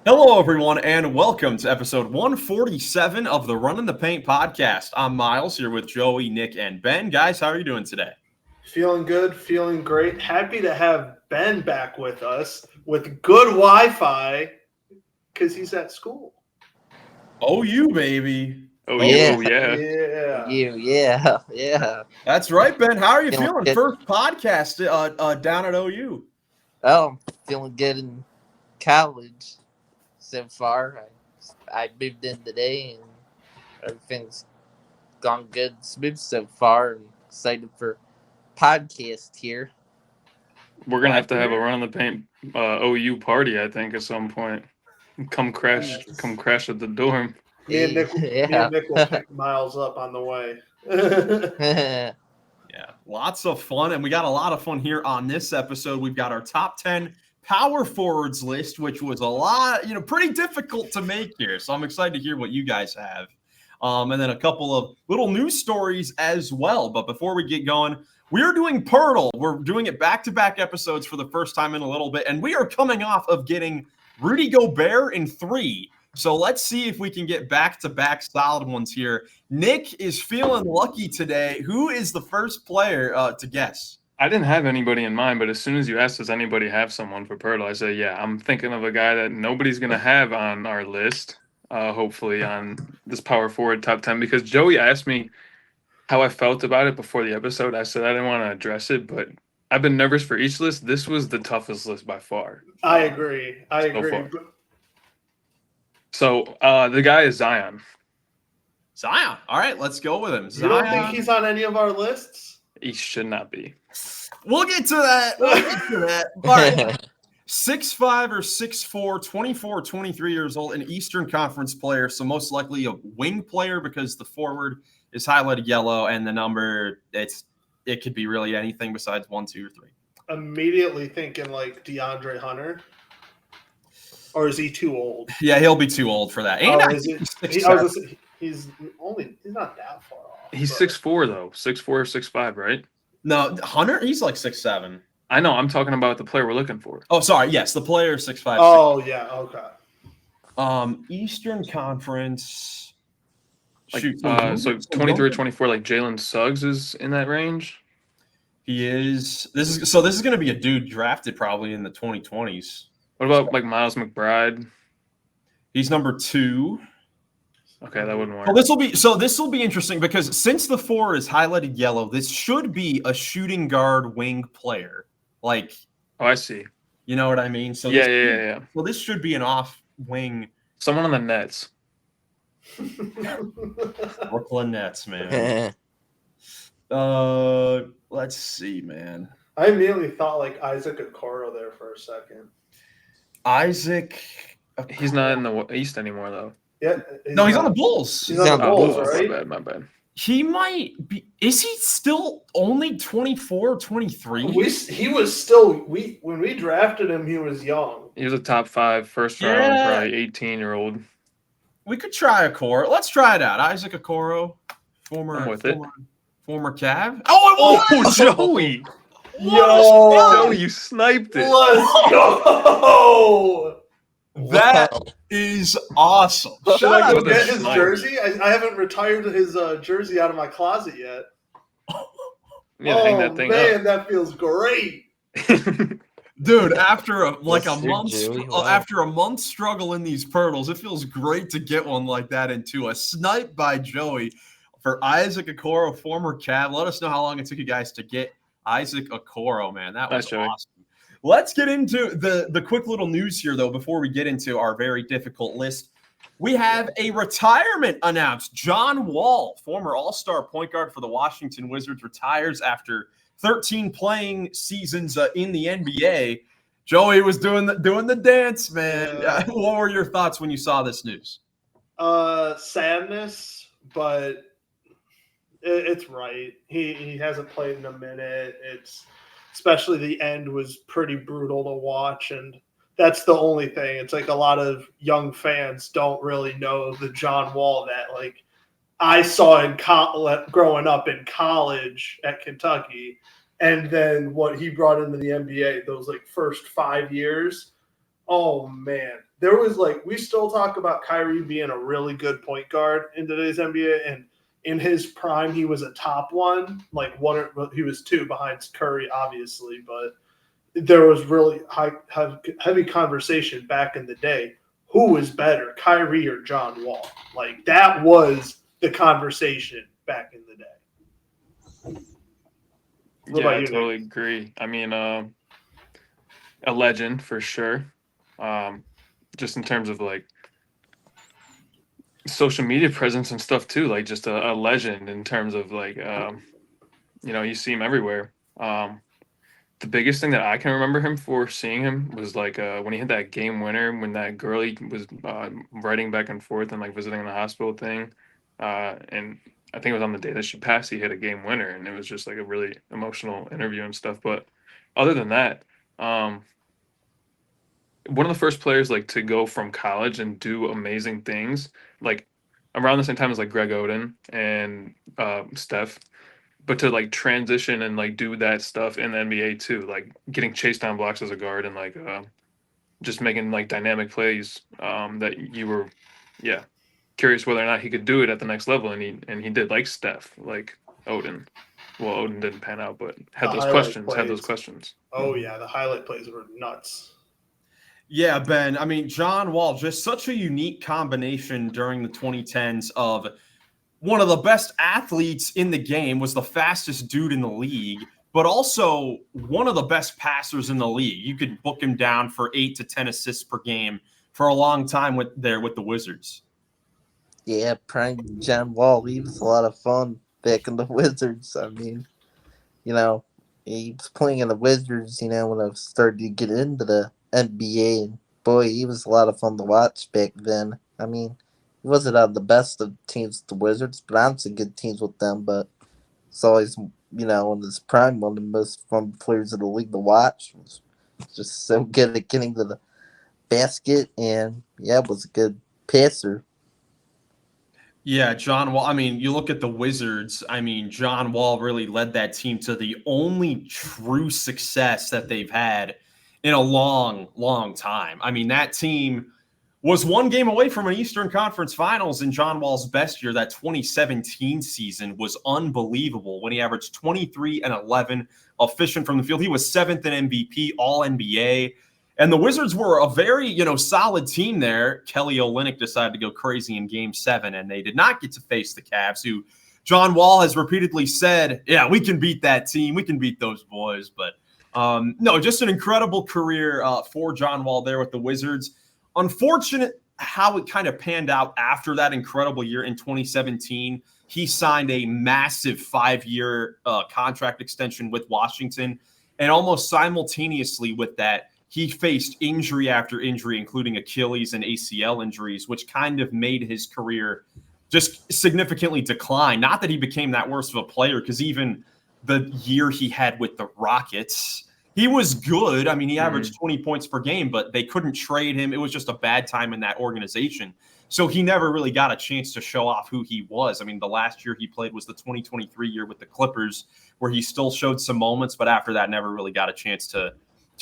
Hello, everyone, and welcome to episode 147 of the Runnin the Paint podcast. I'm Miles here with Joey, Nick, and Ben. Guys, how are you doing today? Feeling good, feeling great. Happy to have Ben back with us with good Wi-Fi because he's at school. Oh, you baby. Oh, Yeah. Yeah. That's right, Ben. How are you Feeling feeling? good. First podcast down at OU. Oh, I'm feeling good in college so far. I moved in today and everything's gone good, smooth so far. I'm excited for podcast here. we're gonna have to have a run on the paint OU party, I think, at some point. Come crash at the dorm. Me and Nick Yeah. will pick Miles up on the way. Yeah, lots of fun, and we got a lot of fun here on this episode. We've got our top 10 power forwards list, which was a lot, pretty difficult to make here. So I'm excited to hear what you guys have. And then a couple of little news stories as well. But before we get going, we're doing POELTL. We're doing it back-to-back episodes for the first time in a little bit, and we are coming off of getting Rudy Gobert in 3. So let's see if we can get back-to-back solid ones here. Nick is feeling lucky today. Who is the first player to guess? I didn't have anybody in mind, but as soon as you asked, does anybody have someone for POELTL, I said, yeah, I'm thinking of a guy that nobody's gonna have on our list. Hopefully on this power forward top 10, because Joey asked me how I felt about it before the episode. I said I didn't want to address it, but I've been nervous for each list. This was the toughest list by far. I agree. far. So the guy is Zion. Zion. All right, let's go with him. You Zion. don't think he's on any of our lists? He should not be. We'll get to that. All right. 6'5" or 6'4", 24, 23 years old, an Eastern Conference player, so most likely a wing player because the forward is highlighted yellow, and the number, it could be really anything besides 1, 2, or 3. Immediately thinking like DeAndre Hunter. Or is he too old? Yeah, he'll be too old for that. And he's not that far off. He's 6'4", though. 6'4" or 6'5", right? No, Hunter, he's like 6'7". I know. I'm talking about the player we're looking for. Oh, sorry. Yes, the player 6'5". Oh, yeah. Okay. Eastern Conference. Like, Shoot. so 23 or 24, like Jalen Suggs is in that range. He is. This is going to be a dude drafted probably in the 2020s. What about like Miles McBride? He's number 2. Okay, that wouldn't work. Well, this will be interesting because since the 4 is highlighted yellow, this should be a shooting guard wing player. Like, oh, I see. You know what I mean? So yeah. Well, this should be an off wing. Someone on the Nets. Brooklyn Nets, man. Let's see, man. I immediately thought like Isaac Okoro there for a second. Isaac. He's not in the East anymore, though. Yeah. No, he's on the Bulls. He's on the Bulls, right? My bad. He might be. Is he still only 24, 23? He was still. When we drafted him, he was young. He was a top 5 first round, probably 18-year-old. We could try Okoro. Let's try it out. Isaac Okoro, former Cav. Oh, Joey! Yo, you sniped it. Let's go. That is awesome. Should I go get his jersey? I haven't retired his jersey out of my closet yet. Hang that thing man, that feels great. Dude, after a month struggle in these POELTLs, it feels great to get one like that into a snipe by Joey for Isaac Okoro, former Cav. Let us know how long it took you guys to get Isaac Okoro, man. That was awesome. Let's get into the quick little news here, though, before we get into our very difficult list. We have a retirement announced. John Wall, former all-star point guard for the Washington Wizards, retires after 13 playing seasons in the NBA. Joey was doing the dance, man. What were your thoughts when you saw this news? Sadness, but it's right. He hasn't played in a minute. It's especially the end was pretty brutal to watch, and that's the only thing. It's like a lot of young fans don't really know the John Wall that like I saw in growing up in college at Kentucky, and then what he brought into the NBA those like first 5 years. Oh, man. There was we still talk about Kyrie being a really good point guard in today's NBA, and in his prime, he was a top one. He was 2 behind Curry, obviously, but there was really heavy conversation back in the day. Who was better, Kyrie or John Wall? That was the conversation back in the day. Yeah, I totally agree. I mean, a legend for sure. Just in terms of social media presence and stuff too, just a legend in terms of you see him everywhere. The biggest thing that I can remember him for seeing him was when he hit that game winner when that girl he was riding back and forth and visiting the hospital thing, and I think it was on the day that she passed, he hit a game winner, and it was just a really emotional interview and stuff. But other than that, one of the first players to go from college and do amazing things, around the same time as Greg Oden and Steph, but to transition and do that stuff in the NBA too, getting chased down blocks as a guard and just making dynamic plays that you were curious whether or not he could do it at the next level, and he did, Steph, Oden. Well, Oden didn't pan out, but had those questions. Oh yeah, the highlight plays were nuts. Yeah, Ben. I mean, John Wall, just such a unique combination during the 2010s of one of the best athletes in the game, was the fastest dude in the league, but also one of the best passers in the league. You could book him down for 8 to 10 assists per game for a long time with the Wizards. Yeah, prime John Wall, he was a lot of fun back in the Wizards. I mean, he was playing in the Wizards, when I started to get into the NBA, and boy, he was a lot of fun to watch back then. I mean, he wasn't on the best of teams with the Wizards, but on some good teams with them. But it's always, in his prime, one of the most fun players in the league to watch. Was just so good at getting to the basket, and was a good passer. Yeah, John Wall. I mean, you look at the Wizards. I mean, John Wall really led that team to the only true success that they've had in a long, long time. I mean, that team was one game away from an Eastern Conference Finals in John Wall's best year. That 2017 season was unbelievable when he averaged 23 and 11, efficient from the field. He was 7th in MVP, All NBA. And the Wizards were a very, solid team there. Kelly Olynyk decided to go crazy in Game 7, and they did not get to face the Cavs, who John Wall has repeatedly said, yeah, we can beat that team. We can beat those boys. But no, just an incredible career for John Wall there with the Wizards. Unfortunate how it kind of panned out after that incredible year in 2017. He signed a massive 5-year contract extension with Washington, and almost simultaneously with that, he faced injury after injury, including Achilles and ACL injuries, which kind of made his career just significantly decline. Not that he became that worse of a player, because even the year he had with the Rockets, he was good. I mean, he averaged 20 points per game, but they couldn't trade him. It was just a bad time in that organization. So he never really got a chance to show off who he was. I mean, the last year he played was the 2023 year with the Clippers, where he still showed some moments, but after that never really got a chance to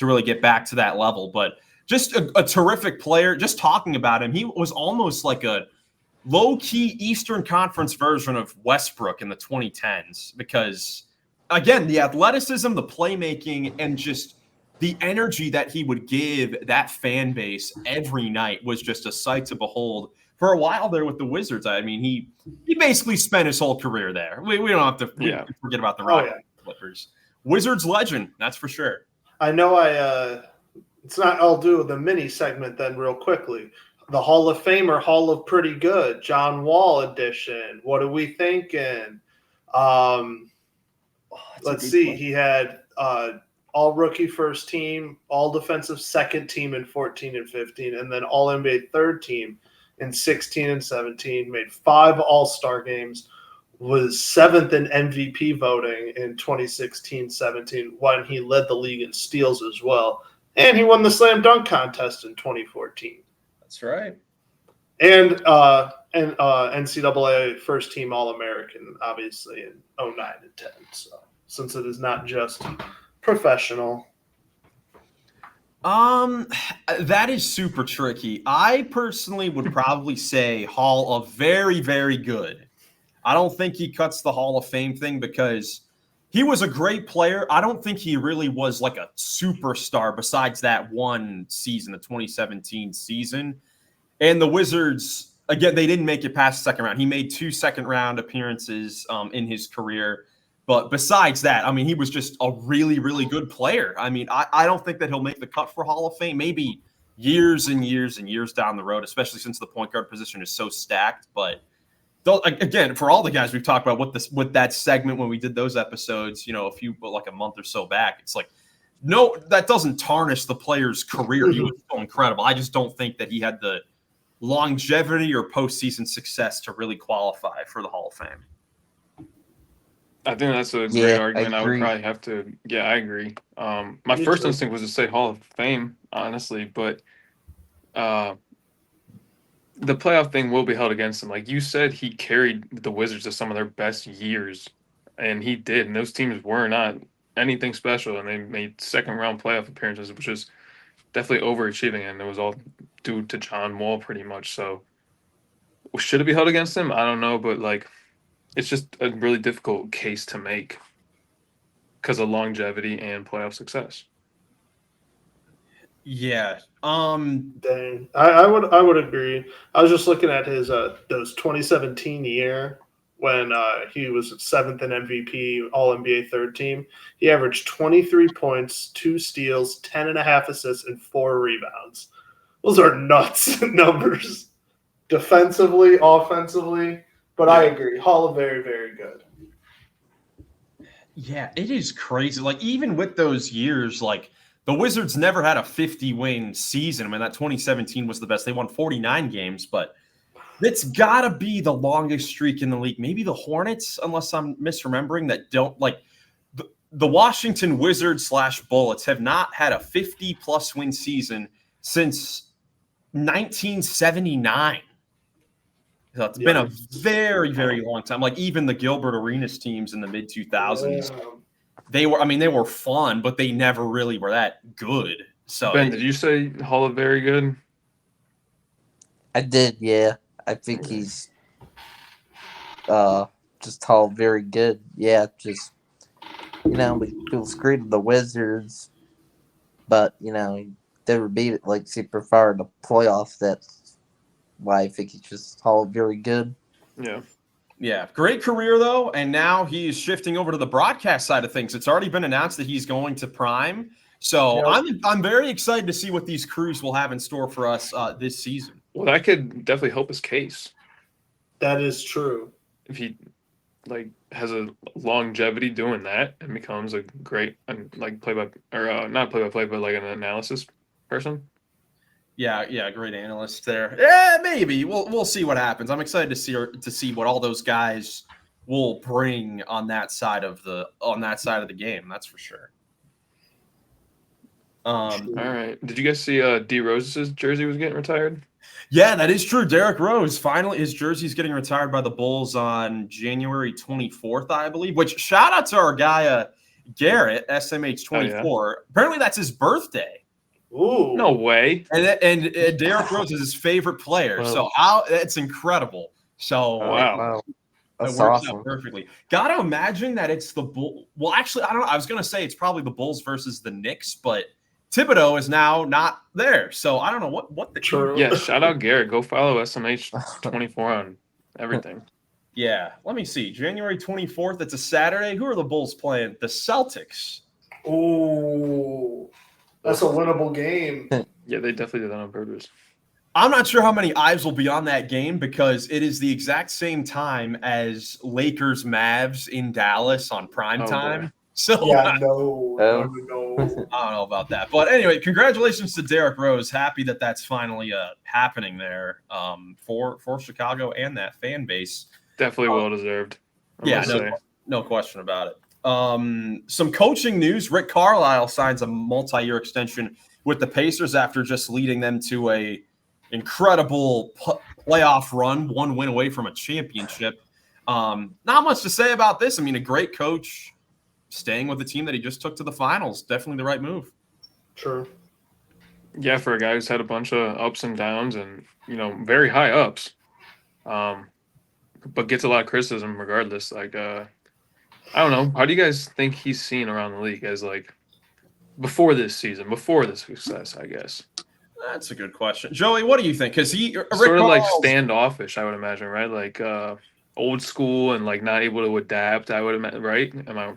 really get back to that level. But just a terrific player. Just talking about him, he was almost like a low-key Eastern Conference version of Westbrook in the 2010s, because, again, the athleticism, the playmaking, and just the energy that he would give that fan base every night was just a sight to behold. For a while there with the Wizards, I mean, he basically spent his whole career there. We don't have to forget about the Rockets, Clippers. Wizards legend, that's for sure. I know it's not, I'll do the mini segment then real quickly. The Hall of Famer, Hall of Pretty Good, John Wall edition. What are we thinking? Let's see. He had all rookie first team, all defensive second team in 14 and 15, and then all NBA third team in 16 and 17, made 5 all-star games, was 7th in MVP voting in 2016-17 when he led the league in steals as well. And he won the slam dunk contest in 2014. That's right. And NCAA first team All-American, obviously, in 09 and 10. So since it is not just professional. That is super tricky. I personally would probably say Hall of very, very good. I don't think he cuts the Hall of Fame thing because he was a great player. I don't think he really was like a superstar besides that one season, the 2017 season. And the Wizards, again, they didn't make it past the second round. He made 2 second-round appearances in his career. But besides that, I mean, he was just a really, really good player. I mean, I don't think that he'll make the cut for Hall of Fame. Maybe years and years and years down the road, especially since the point guard position is so stacked. But again, for all the guys we've talked about with that segment when we did those episodes, like a month or so back, it's like, no, that doesn't tarnish the player's career. He was so incredible. I just don't think that he had the longevity or postseason success to really qualify for the Hall of Fame. I think that's a great argument. I would probably have to. Yeah, I agree. My first instinct was to say Hall of Fame, honestly, but the playoff thing will be held against him. Like you said, he carried the Wizards to some of their best years, and he did. And those teams were not anything special, and they made second-round playoff appearances, which is definitely overachieving, and it was all due to John Wall pretty much. So should it be held against him? I don't know, but like it's just a really difficult case to make because of longevity and playoff success. Yeah. Dang. I would agree. I was just looking at his those 2017 year when he was 7th in MVP, All NBA third team. He averaged 23 points, 2 steals, 10.5 assists, and 4 rebounds. Those are nuts numbers. Defensively, offensively. But I agree. Hall of very, very good. Yeah, it is crazy. Like, even with those years, like, the Wizards never had a 50-win season. I mean, that 2017 was the best. They won 49 games, but it's got to be the longest streak in the league. Maybe the Hornets, unless I'm misremembering, that don't, like, the Washington Wizards / Bullets have not had a 50-plus win season since 1979. So it's been a very, very long time. Like even the Gilbert Arenas teams in the mid 2000s, they were fun, but they never really were that good. So Ben, did you say Hall of very good? I did, yeah. I think he's just Hall very good. Yeah, just people screwed with the Wizards, but he never beat it like super far in the playoffs. That's why I think he's just Hall very good. Yeah. Yeah. Great career, though. And now he's shifting over to the broadcast side of things. It's already been announced that he's going to Prime. So I'm very excited to see what these crews will have in store for us this season. Well, that could definitely help his case. That is true. If he has a longevity doing that and becomes a great not play-by-play, but like an analysis person. Yeah, great analyst there. Yeah, maybe we'll see what happens. I'm excited to see what all those guys will bring on that side of the game. That's for sure. All right. Did you guys see D Rose's jersey was getting retired? Yeah, that is true. Derrick Rose, finally, his jersey's getting retired by the Bulls on January 24th, I believe. Which shout out to our guy Garrett, SMH24. Oh, yeah. Apparently, that's his birthday. Ooh. No way. And Derrick Rose is his favorite player. Wow. So it's incredible. So wow. That's awesome. Out perfectly. Got to imagine that it's the Bulls. Well, actually, I don't know. I was going to say it's probably the Bulls versus the Knicks, but Thibodeau is now not there. So I don't know what the True. Yeah, shout out Garrett. Go follow SMH24 on everything. Yeah. Let me see. January 24th. It's a Saturday. Who are the Bulls playing? The Celtics. Oh. That's a winnable game. Yeah, they definitely did that on purpose. I'm not sure how many eyes will be on that game because it is the exact same time as Lakers Mavs in Dallas on prime time. Boy. So yeah, no. I don't know about that. But anyway, congratulations to Derrick Rose. Happy that that's finally happening there for Chicago and that fan base. Definitely well deserved. Yeah, no question about it. Some coaching news. Rick Carlisle signs a multi-year extension with the Pacers after just leading them to a incredible playoff run, 1 win away from a championship. Not much to say about this. I mean, a great coach staying with the team that he just took to the finals. Definitely the right move. True. Yeah, for a guy who's had a bunch of ups and downs and, very high ups, but gets a lot of criticism regardless. Like, I don't know. How do you guys think he's seen around the league as, like, before this season, before the success, I guess? That's a good question. Joey, what do you think? Because sort of like standoffish, I would imagine, right? Like old school and like not able to adapt, I would imagine, right? Am I?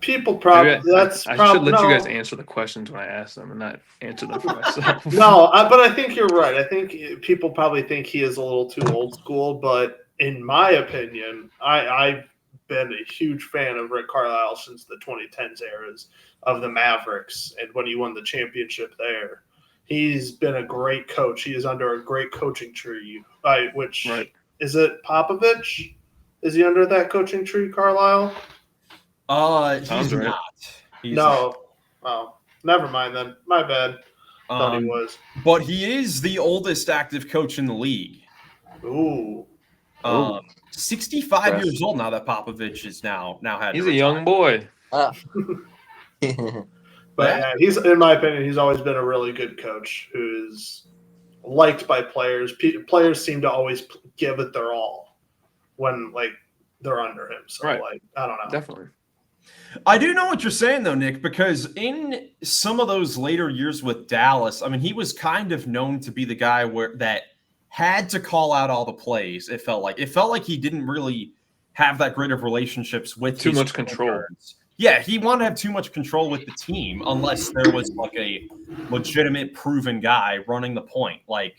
People probably I should let you guys answer the questions when I ask them and not answer them for myself. No, but I think you're right. I think people probably think he is a little too old school, but in my opinion, I've been a huge fan of Rick Carlisle since the 2010s eras of the Mavericks and when he won the championship there. He's been a great coach. He is under a great coaching tree, which is it Popovich? Is he under that coaching tree, Carlisle? He's not. No. Oh, never mind then. My bad. Thought he was. But he is the oldest active coach in the league. Ooh. 65 years old now that Popovich is now had. He's a young boy. But yeah, he's, in my opinion, he's always been a really good coach who is liked by players. Players seem to always give it their all when they're under him. So I don't know. Definitely. I do know what you're saying though, Nick, because in some of those later years with Dallas, I mean, he was kind of known to be the guy that had to call out all the plays. It felt like he didn't really have that great of relationships with too much control. Yeah, he wanted to have too much control with the team unless there was like a legitimate proven guy running the point. Like,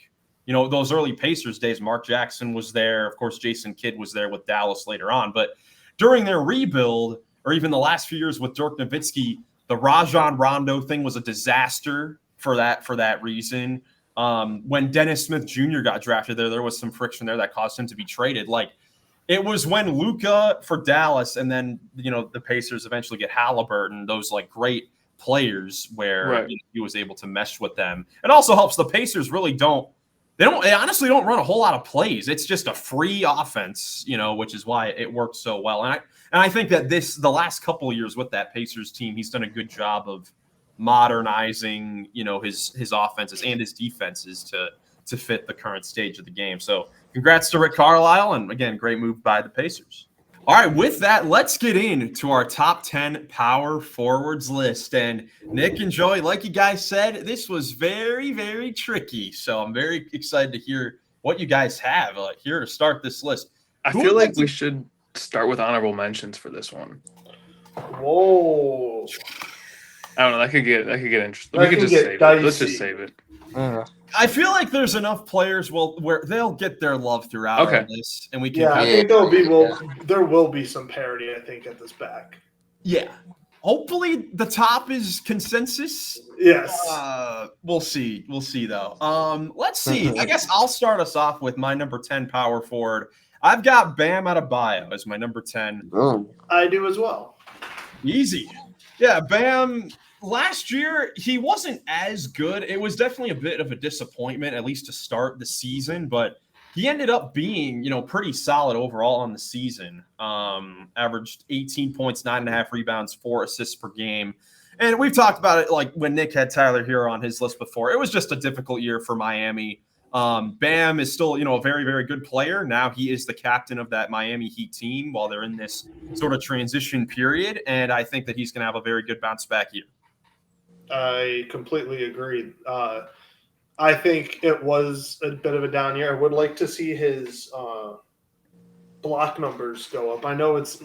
those early Pacers days, Mark Jackson was there. Of course, Jason Kidd was there with Dallas later on. But during their rebuild, or even the last few years with Dirk Nowitzki, the Rajon Rondo thing was a disaster for that reason. When Dennis Smith Jr. got drafted there was some friction there that caused him to be traded. Like, it was when Luka for Dallas and then, the Pacers eventually get Halliburton, those like great players where he was able to mesh with them. It also helps the Pacers they honestly don't run a whole lot of plays. It's just a free offense, which is why it works so well. And I think that the last couple of years with that Pacers team, he's done a good job of modernizing, his offenses and his defenses to fit the current stage of the game. So congrats to Rick Carlisle, and again, great move by the Pacers. All right, with that, let's get into our top 10 power forwards list. And Nick and Joey, like you guys said, this was very, very tricky. So I'm very excited to hear what you guys have here to start this list. I feel like we should start with honorable mentions for this one. Whoa. I don't know. That could get interesting. We could just save it. Let's just save it. I feel like there's enough players where they'll get their love throughout all this, and we can. Yeah, I think there will be some parity. I think at this back. Yeah, hopefully the top is consensus. Yes. We'll see. We'll see though. Let's see. I guess I'll start us off with my number 10 power forward. I've got Bam Adebayo as my number 10. I do as well. Easy. Yeah, Bam. Last year, he wasn't as good. It was definitely a bit of a disappointment, at least to start the season, but he ended up being, pretty solid overall on the season. Averaged 18 points, 9.5 rebounds, 4 assists per game. And we've talked about it, like when Nick had Tyler Hero on his list before. It was just a difficult year for Miami. Bam is still, a very, very good player. Now he is the captain of that Miami Heat team while they're in this sort of transition period. And I think that he's going to have a very good bounce back year. I completely agree. I think it was a bit of a down year. I would like to see his block numbers go up. I know it's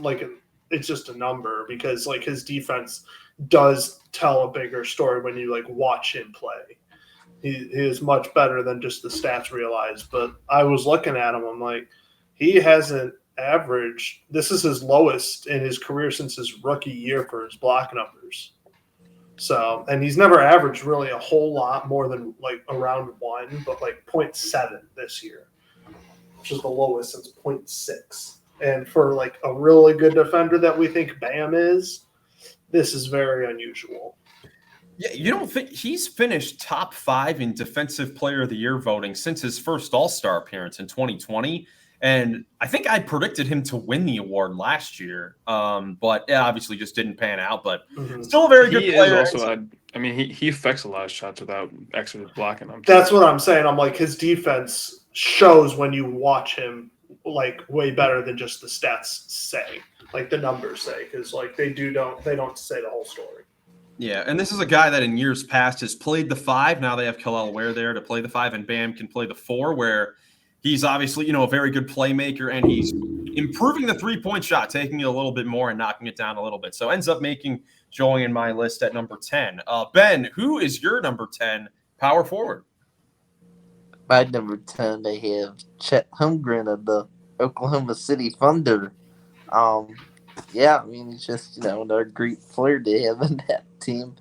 just a number because his defense does tell a bigger story when you watch him play. He is much better than just the stats realize. But I was looking at him. I'm like, he hasn't averaged. This is his lowest in his career since his rookie year for his block numbers. So, and he's never averaged really a whole lot more than around 1, but 0.7 this year, which is the lowest since 0.6. And for a really good defender that we think Bam is, this is very unusual. Yeah, you don't think he's finished top 5 in Defensive Player of the Year voting since his first All-Star appearance in 2020. And I think I predicted him to win the award last year, but it obviously just didn't pan out. But still a very good player. He is also I mean, he affects a lot of shots without actually blocking them. That's what I'm saying. I'm like, his defense shows when you watch him like way better than just the stats say, like the numbers say, because like they don't say the whole story. Yeah, and this is a guy that in years past has played the 5. Now they have Kel'el Ware there to play the 5, and Bam can play the 4, where he's obviously, a very good playmaker, and he's improving the 3-point shot, taking it a little bit more and knocking it down a little bit. So ends up making Joey in my list at number 10. Ben, who is your number 10 power forward? My number 10, they have Chet Holmgren of the Oklahoma City Thunder. Yeah, I mean, he's just, another great player to have in that team.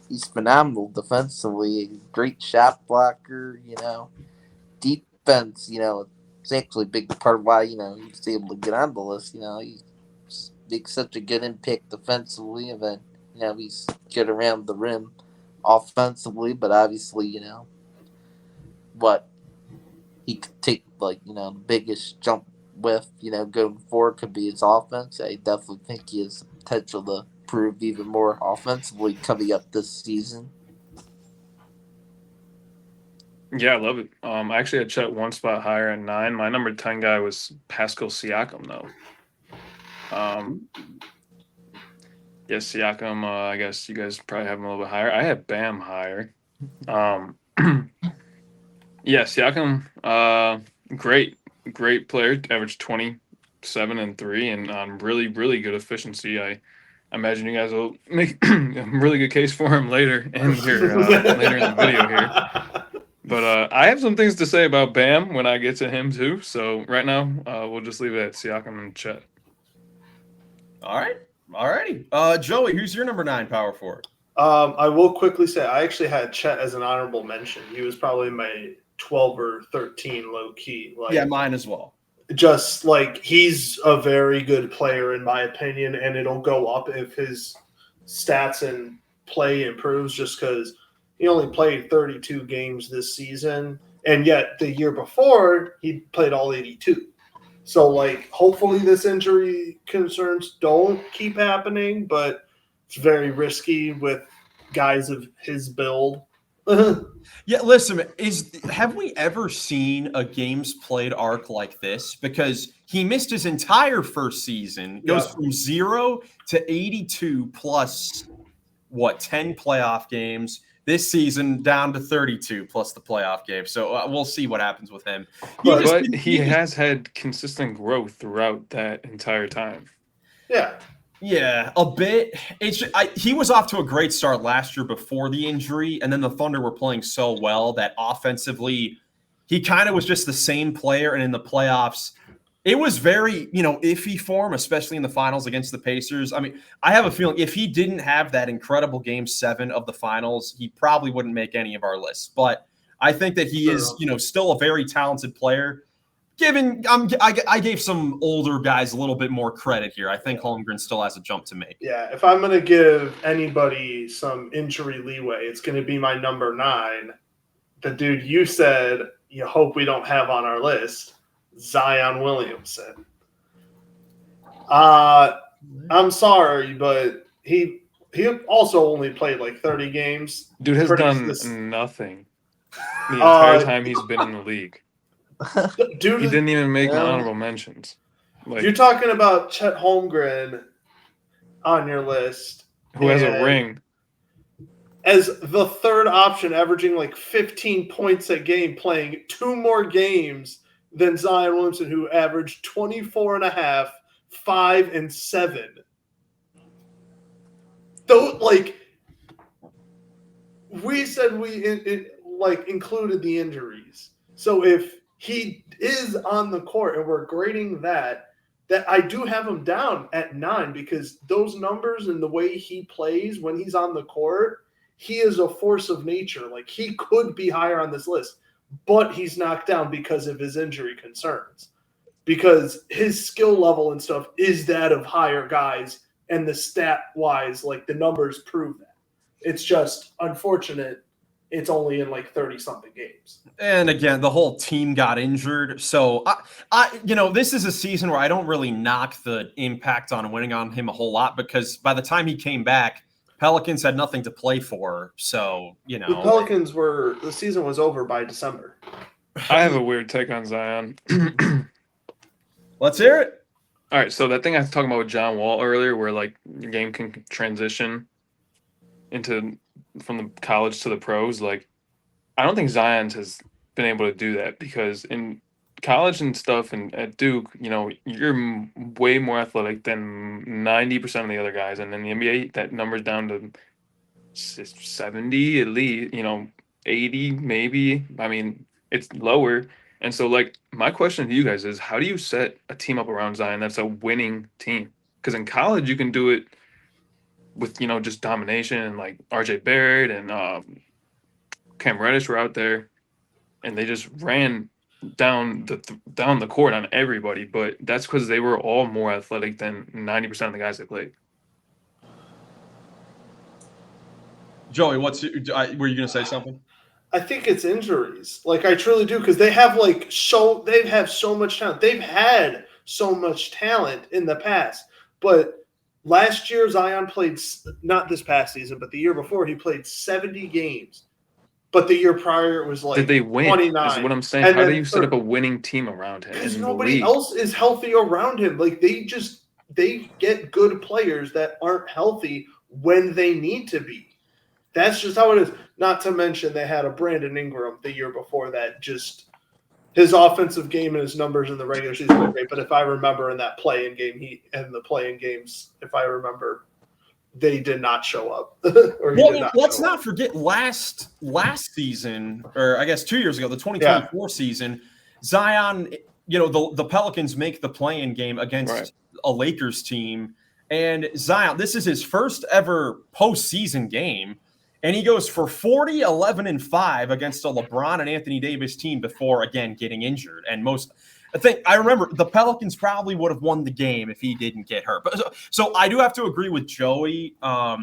He's phenomenal defensively, great shot blocker, defense, it's actually a big part of why, he's able to get on the list. He makes such a good impact defensively, and then, he's good around the rim offensively, but obviously, what he could take, the biggest jump with, going forward could be his offense. I definitely think he has potential to prove even more offensively coming up this season. Yeah, I love it. I actually had Chet one spot higher at 9. My number 10 guy was Pascal Siakam, though. Yeah, Siakam, I guess you guys probably have him a little bit higher. I had Bam higher. Yeah, Siakam, great player, averaged 27 and 3, and really, really good efficiency. I imagine you guys will make a really good case for him later in the video here. But I have some things to say about Bam when I get to him too. So right now, we'll just leave it at Siakam and Chet. All right. All righty. Joey, who's your number 9 power forward? I will quickly say I actually had Chet as an honorable mention. He was probably my 12 or 13 low key. Yeah, mine as well. Just he's a very good player in my opinion, and it'll go up if his stats and play improves, just because he only played 32 games this season, and yet the year before he played all 82. So hopefully this injury concerns don't keep happening, but it's very risky with guys of his build. Yeah, listen, have we ever seen a games played arc like this? Because he missed his entire first season, goes from 0 to 82 plus 10 playoff games. This season down to 32 plus the playoff game. So we'll see what happens with him. But he has had consistent growth throughout that entire time. Yeah. Yeah, a bit. He was off to a great start last year before the injury, and then the Thunder were playing so well that offensively he kind of was just the same player. And in the playoffs, it was very, iffy for him, especially in the finals against the Pacers. I mean, I have a feeling if he didn't have that incredible Game 7 of the finals, he probably wouldn't make any of our lists. But I think that he is, still a very talented player. I gave some older guys a little bit more credit here. I think Holmgren still has a jump to make. Yeah, if I'm going to give anybody some injury leeway, it's going to be my number 9. The dude you said you hope we don't have on our list, Zion Williamson. I'm sorry, but he also only played 30 games. Dude has done nothing the entire time he's been in the league. Dude, he didn't even make honorable mentions. You're talking about Chet Holmgren on your list, who has a ring, as the third option, averaging 15 points a game, playing 2 more games than Zion Williamson, who averaged 24.5, 5, and 7. Though, we said we included the injuries. So if he is on the court and we're grading that I do have him down at 9, because those numbers and the way he plays when he's on the court, he is a force of nature. He could be higher on this list, but he's knocked down because of his injury concerns, because his skill level and stuff is that of higher guys, and the stat wise, the numbers prove that. It's just unfortunate it's only in 30 something games. And again, the whole team got injured. So this is a season where I don't really knock the impact on winning on him a whole lot, because by the time he came back, Pelicans had nothing to play for. So, the Pelicans the season was over by December. I have a weird take on Zion. Let's hear it. All right, so that thing I was talking about with John Wall earlier, where like your game can transition from the college to the pros, like I don't think Zion has been able to do that, because in college and stuff and at Duke, you're way more athletic than 90% of the other guys, and in the NBA, that number's down to 70 at least, 80 maybe. I mean, it's lower. And so, like, my question to you guys is, how do you set a team up around Zion that's a winning team? Because in college, you can do it with, just domination, and like RJ Barrett and Cam Reddish were out there, and they just ran down the court on everybody. But that's because they were all more athletic than 90% of the guys that played. Joey, were you going to say something? I think it's injuries. Like, I truly do, because they have so much talent. They've had so much talent in the past. But last year, Zion played, not this past season, but the year before, he played 70 games. But the year prior, it was like 29. Did they win? Is what I'm saying. How do you set up a winning team around him? Because nobody else is healthy around him. Like, they get good players that aren't healthy when they need to be. That's just how it is. Not to mention they had a Brandon Ingram the year before that. Just his offensive game and his numbers in the regular season were great. But if I remember in that play-in game, if I remember, they did not show up. Let's not forget last season, or I guess 2 years ago, the 2024 season, Zion, the Pelicans make the play-in game against a Lakers team. And Zion, this is his first ever postseason game. And he goes for 40, 11, and 5 against a LeBron and Anthony Davis team before, again, getting injured. And I remember the Pelicans probably would have won the game if he didn't get hurt. But so I do have to agree with Joey. I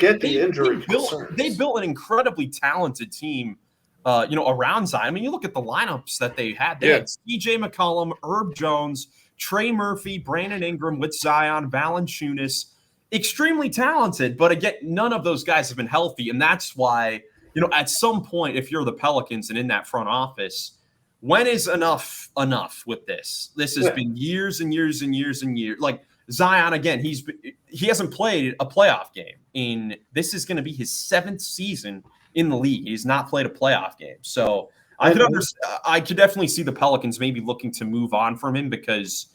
get the injury. They built an incredibly talented team, around Zion. I mean, you look at the lineups that they had. They had C.J. McCollum, Herb Jones, Trey Murphy, Brandon Ingram with Zion, Valanciunas. Extremely talented, but again, none of those guys have been healthy. And that's why, at some point, if you're the Pelicans and in that front office, when is enough with this? This has been years and years and years and years. Like Zion, again, he hasn't played a playoff game. This is going to be his 7th season in the league. He's not played a playoff game. So I could definitely see the Pelicans maybe looking to move on from him, because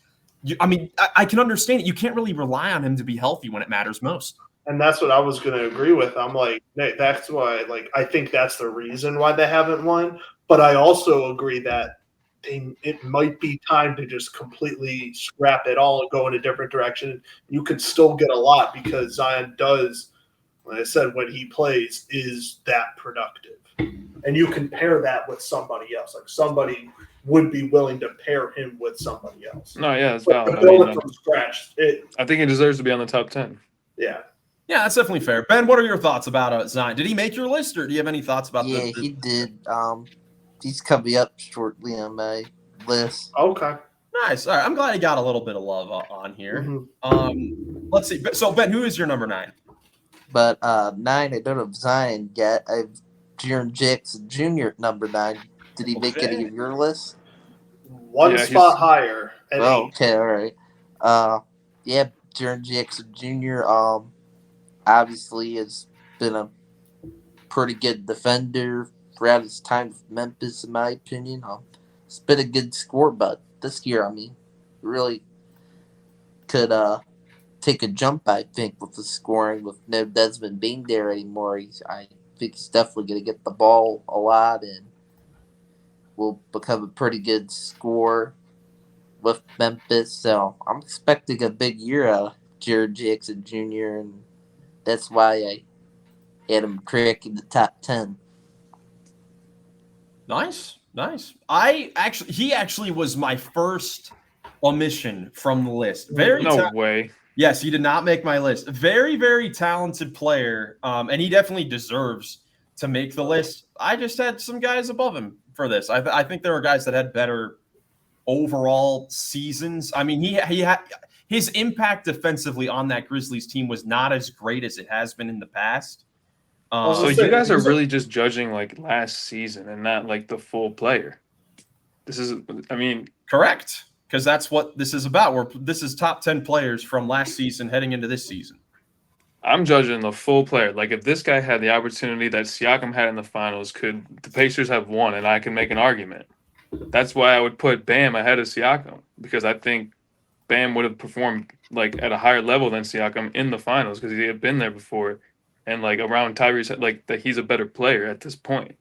I can understand it. You can't really rely on him to be healthy when it matters most. And that's what I was going to agree with. I'm like, that's why, I think that's the reason why they haven't won. But I also agree that it might be time to just completely scrap it all and go in a different direction. You could still get a lot, because Zion does, like I said, when he plays, is that productive. And you can pair that with somebody else. Like, somebody would be willing to pair him with somebody else. No, yeah, it's valid. From scratch. I think he deserves to be on the top 10. Yeah. Yeah, that's definitely fair. Ben, what are your thoughts about Zion? Did he make your list, or do you have any thoughts about Yeah, he did. He's coming up shortly on my list. Okay. Nice. All right. I'm glad he got a little bit of love on here. Mm-hmm. Let's see. So, Ben, who is your number 9? But 9, I don't have Zion yet. I have Jaren Jackson Jr. at number 9. Did he make any of your list? One spot higher. Okay, all right. Jaren Jackson Jr. Obviously has been a pretty good defender throughout his time with Memphis, in my opinion. He's been a good scorer, but this year, really could take a jump, I think, with the scoring, with no Desmond being there anymore. I think he's definitely going to get the ball a lot and will become a pretty good scorer with Memphis. So I'm expecting a big year out of Jaren Jackson Jr., and that's why I had him cracking the top 10. Nice. He actually was my first omission from the list. No way. Yes, he did not make my list. Very, very talented player, and he definitely deserves to make the list. I just had some guys above him for this. I think there were guys that had better overall seasons. I mean, his impact defensively on that Grizzlies team was not as great as it has been in the past. So you guys are really just judging like last season and not like the full player. This is, I mean, correct, because that's what this is about. This is top 10 players from last season heading into this season. I'm judging the full player. Like, if this guy had the opportunity that Siakam had in the finals, could the Pacers have won? And I can make an argument. That's why I would put Bam ahead of Siakam, because I think Bam would have performed like at a higher level than Siakam in the finals because he had been there before, and like around Tyrese, like that he's a better player at this point.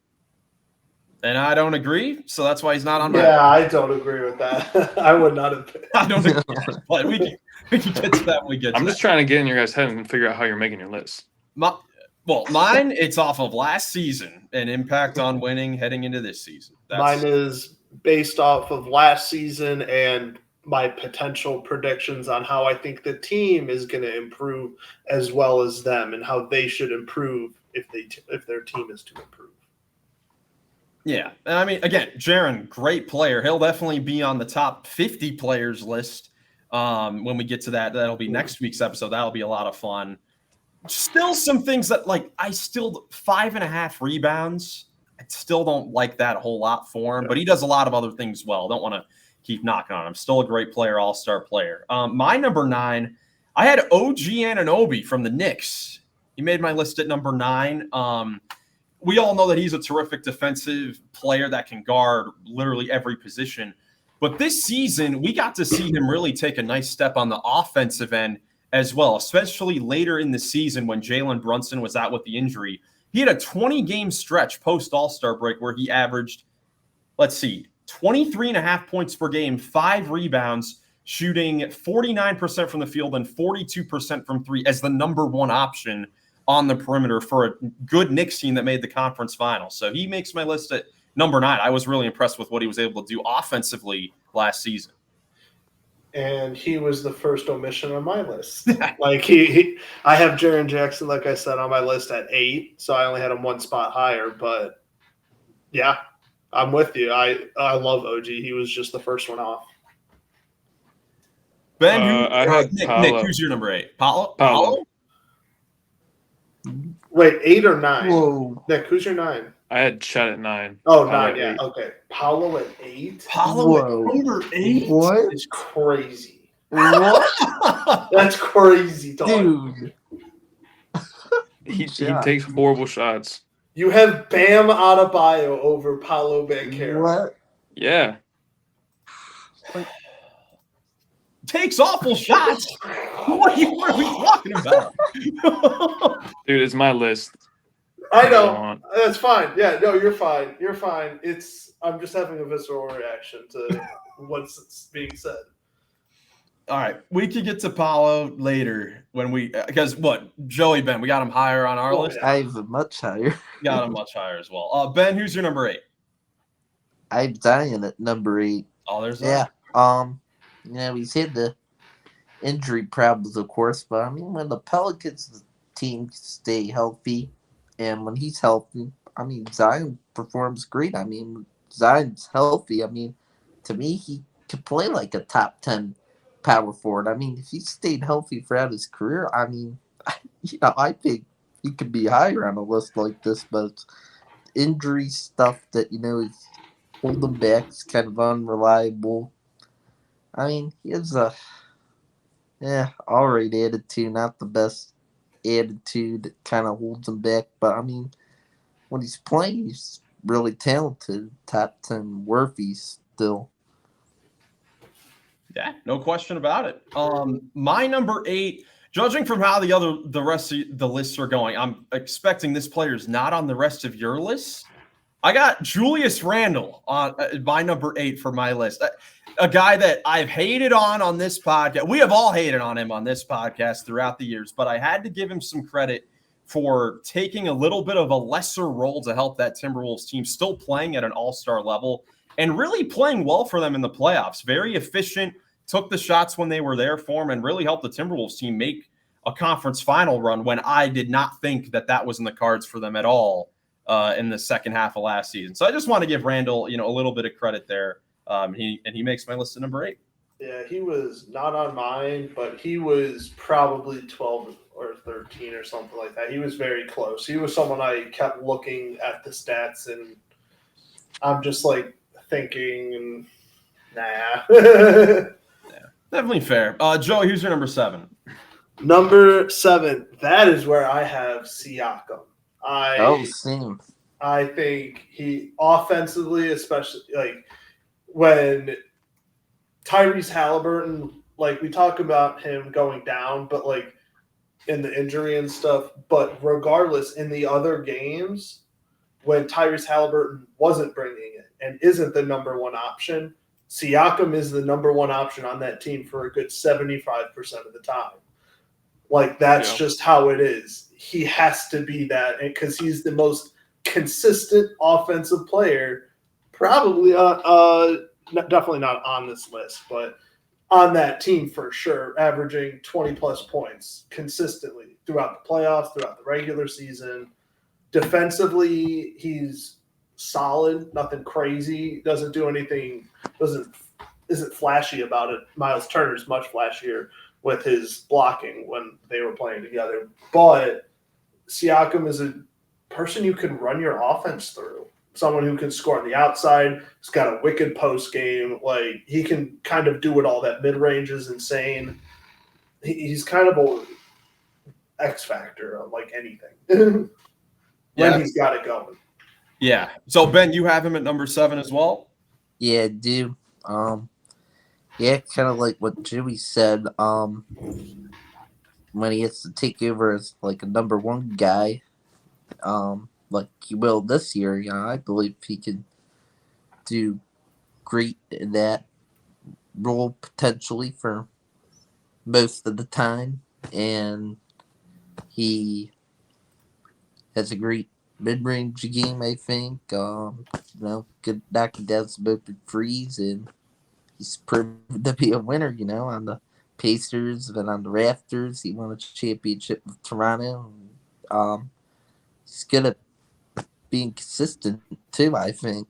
And I don't agree, so that's why he's not on my. Yeah, I don't agree with that. I would not have. I don't agree, but we can get to that when we get to I'm just trying to get in your guys' head and figure out how you're making your list. Mine, it's off of last season and impact on winning heading into this season. Mine is based off of last season and my potential predictions on how I think the team is going to improve as well as them and how they should improve if their team is to improve. Yeah. And I mean, again, Jaren, great player. He'll definitely be on the top 50 players list when we get to that. That'll be next week's episode. That'll be a lot of fun. Still some things that, like, 5.5 rebounds. I still don't like that a whole lot for him, but he does a lot of other things well. Don't want to keep knocking on him. Still a great player, all-star player. My number 9, I had OG Anunoby from the Knicks. He made my list at number 9. We all know that he's a terrific defensive player that can guard literally every position. But this season, we got to see him really take a nice step on the offensive end as well, especially later in the season when Jalen Brunson was out with the injury. He had a 20-game stretch post-All-Star break where he averaged, 23.5 points per game, 5 rebounds, shooting 49% from the field and 42% from three as the number 1 option on the perimeter for a good Knicks team that made the conference finals. So he makes my list at number 9. I was really impressed with what he was able to do offensively last season. And he was the first omission on my list. I have Jaren Jackson, like I said, on my list at 8, so I only had him 1 spot higher. But yeah, I'm with you. I love OG. He was just the first one off. Ben, Nick, who's your number 8? Paolo? Wait, 8 or 9? Whoa. Nick, who's your 9? I had Chet at 9. Oh, 9, yeah. 8. Okay. Paolo at 8? Paolo at number 8? What? It's crazy. What? That's crazy, dog. Dude. He takes horrible shots. You have Bam Adebayo over Paolo Banchero. What? Yeah. Takes awful shots. What are we talking about? Dude, it's my list. I know. That's fine. Yeah, no, you're fine. You're fine. I'm just having a visceral reaction to what's being said. All right. We could get to Paolo later because Joey, Ben, we got him higher on our list. I have much higher. Got him much higher as well. Ben, who's your number 8? I have Zion at number 8. Oh, there's that. Yeah. He's had the injury problems, of course, but I mean, when the Pelicans team stay healthy and when he's healthy, I mean, Zion performs great. I mean, Zion's healthy. I mean, to me, he could play like a top 10 power forward. I mean, if he stayed healthy throughout his career, I mean, I think he could be higher on a list like this, but it's injury stuff that, is holding him back. It's kind of unreliable. I mean, he has a all right attitude, not the best attitude that kind of holds him back. But I mean, when he's playing, he's really talented. Top 10 worthy still. Yeah, no question about it. My number 8, judging from how the rest of the lists are going, I'm expecting this player's not on the rest of your list. I got Julius Randle on my number 8 for my list. A guy that I've hated on this podcast. We have all hated on him on this podcast throughout the years, but I had to give him some credit for taking a little bit of a lesser role to help that Timberwolves team still playing at an all-star level and really playing well for them in the playoffs. Very efficient, took the shots when they were there for him, and really helped the Timberwolves team make a conference final run when I did not think that was in the cards for them at all in the second half of last season. So I just want to give Randle, a little bit of credit there. He makes my list at number 8. Yeah, he was not on mine, but he was probably 12 or 13 or something like that. He was very close. He was someone I kept looking at the stats, and I'm just like thinking, nah. Yeah, definitely fair. Joe, here's your number 7. Number 7, that is where I have Siakam. Same. I think he offensively, especially like when Tyrese Halliburton, like we talk about him going down, but like in the injury and stuff. But regardless, in the other games, when Tyrese Halliburton wasn't bringing it and isn't the number one option, Siakam is the number one option on that team for a good 75% of the time. Like, that's just how it is. He has to be that because he's the most consistent offensive player, probably definitely not on this list, but on that team for sure, averaging 20-plus points consistently throughout the playoffs, throughout the regular season. Defensively, he's solid, nothing crazy, doesn't do anything, isn't flashy about it. Miles Turner's much flashier with his blocking when they were playing together. But Siakam is a person you can run your offense through. Someone who can score on the outside. He's got a wicked post game. Like, he can kind of do it all. That mid range is insane. He's kind of a X factor of like anything when he's got it going. Yeah. So Ben, you have him at number 7 as well. Yeah, I do. Yeah, kind of like what Joey said. When he gets to take over as like a number 1 guy, like he will this year, I believe he can do great in that role potentially for most of the time, and he has a great mid-range game. I think, good knocking down some open threes, and he's proven to be a winner. On the Pacers and on the Raptors, he won a championship with Toronto. He's good at being consistent too, I think.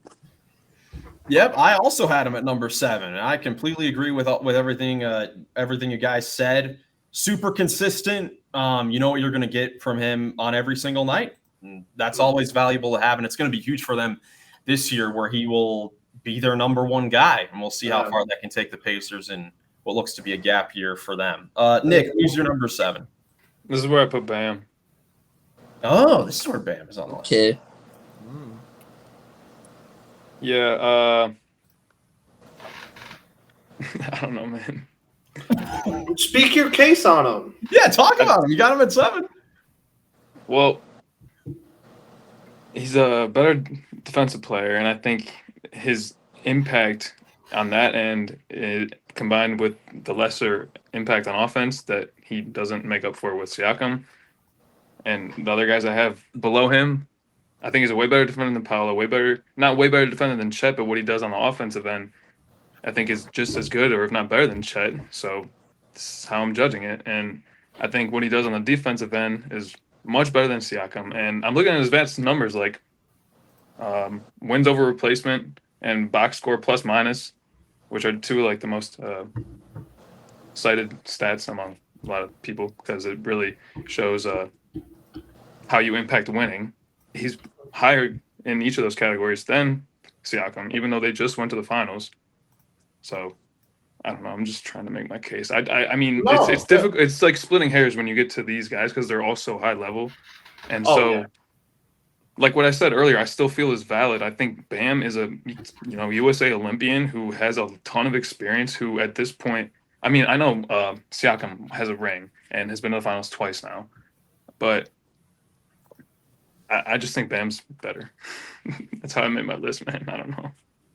Yep, I also had him at number 7, and I completely agree with everything you guys said. Super consistent. You know what you're going to get from him on every single night. And that's always valuable to have, and it's going to be huge for them this year, where he will be their number 1 guy, and we'll see how far that can take the Pacers in what looks to be a gap year for them. Nick, who's your number 7? This is where I put Bam. Oh, this is where Bam is on the list. Okay. Yeah, I don't know, man. Speak your case on him. Yeah, talk about him. You got him at 7. Well, he's a better defensive player, and I think his impact on that end, combined with the lesser impact on offense that he doesn't make up for with Siakam, and the other guys I have below him, I think he's a way better defender than Paolo, not way better defender than Chet, but what he does on the offensive end, I think is just as good, or if not better than Chet. So this is how I'm judging it. And I think what he does on the defensive end is much better than Siakam. And I'm looking at his advanced numbers, like wins over replacement and box score plus minus, which are 2 like the most cited stats among a lot of people, because it really shows how you impact winning. He's higher in each of those categories than Siakam, even though they just went to the finals. So I don't know. I'm just trying to make my case. I mean, it's difficult. It's like splitting hairs when you get to these guys because they're all so high level. And like what I said earlier, I still feel is valid. I think Bam is a USA Olympian who has a ton of experience, who at this point, I mean, I know Siakam has a ring and has been to the finals twice now, but I just think Bam's better. That's how I made my list, man. I don't know.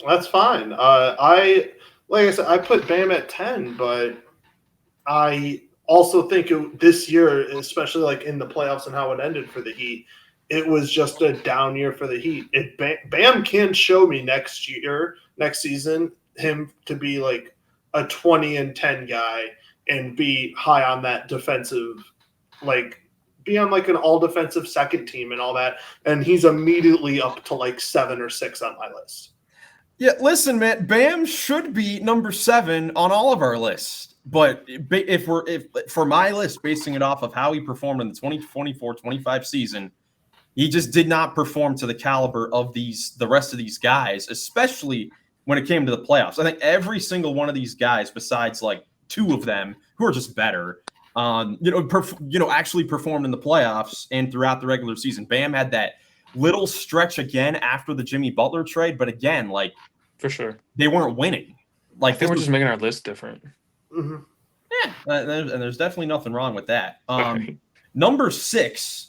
That's fine. Like I said, I put Bam at 10, but I also think this year, especially like in the playoffs and how it ended for the Heat, it was just a down year for the Heat. Bam can show me next season, him to be like a 20-10 guy and be high on that defensive, like be on like an all defensive second team and all that. And he's immediately up to like 7 or 6 on my list. Yeah, listen, man, Bam should be number 7 on all of our lists. But if for my list, basing it off of how he performed in the 2024-25 season, he just did not perform to the caliber of the rest of these guys, especially when it came to the playoffs. I think every single one of these guys, besides like 2 of them who are just better, actually performed in the playoffs and throughout the regular season. Bam had that little stretch again after the Jimmy Butler trade, but again, like for sure, they weren't winning. Like I think we're just making our list different. Mm-hmm. Yeah, and there's definitely nothing wrong with that. Right. Number 6.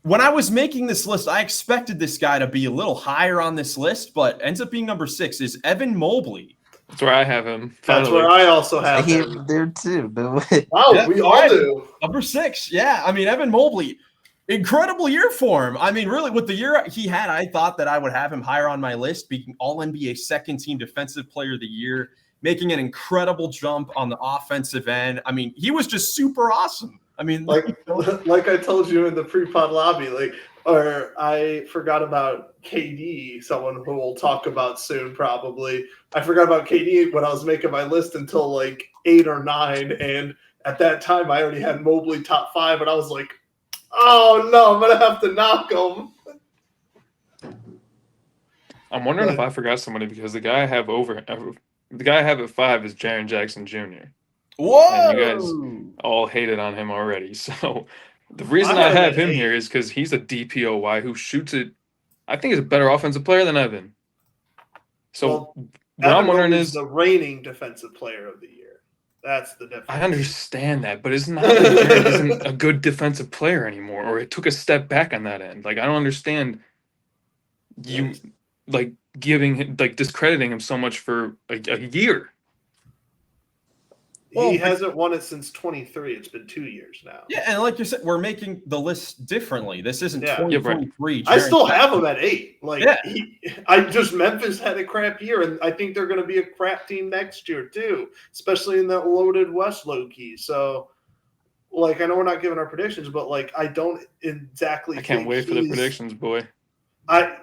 When I was making this list, I expected this guy to be a little higher on this list, but ends up being number 6 is Evan Mobley. That's where I have him. That's where I also have him. There too. Wow, yeah, we all do. Number 6. Yeah, I mean, Evan Mobley, incredible year for him. I mean, really, with the year he had, I thought that I would have him higher on my list, being All-NBA second-team defensive player of the year, making an incredible jump on the offensive end. I mean, he was just super awesome. I mean, like I told you in the pre-pod lobby, or I forgot about KD, someone who we'll talk about soon probably. I forgot about KD when I was making my list until like 8 or 9, and at that time I already had Mobley top 5, and I was like, oh no, I'm gonna have to knock him. I'm wondering if I forgot somebody because the guy I have at 5 is Jaren Jackson Jr. Whoa! And you guys all hated on him already. So the reason I have him here is because he's a DPOY who shoots it. I think he's a better offensive player than Evan. So what I'm wondering is the reigning defensive player of the year. That's the difference. I understand that, but it's not that Jaren isn't a good defensive player anymore, or it took a step back on that end. Like I don't understand you discrediting him so much for a year. He hasn't won it since 23. It's been 2 years now. Yeah, and like you said, we're making the list differently. This isn't 2023. I still have him at 8. Memphis had a crap year, and I think they're going to be a crap team next year too, especially in that loaded West low key. So, I know we're not giving our predictions, but I don't exactly. I can't wait for the predictions, boy. I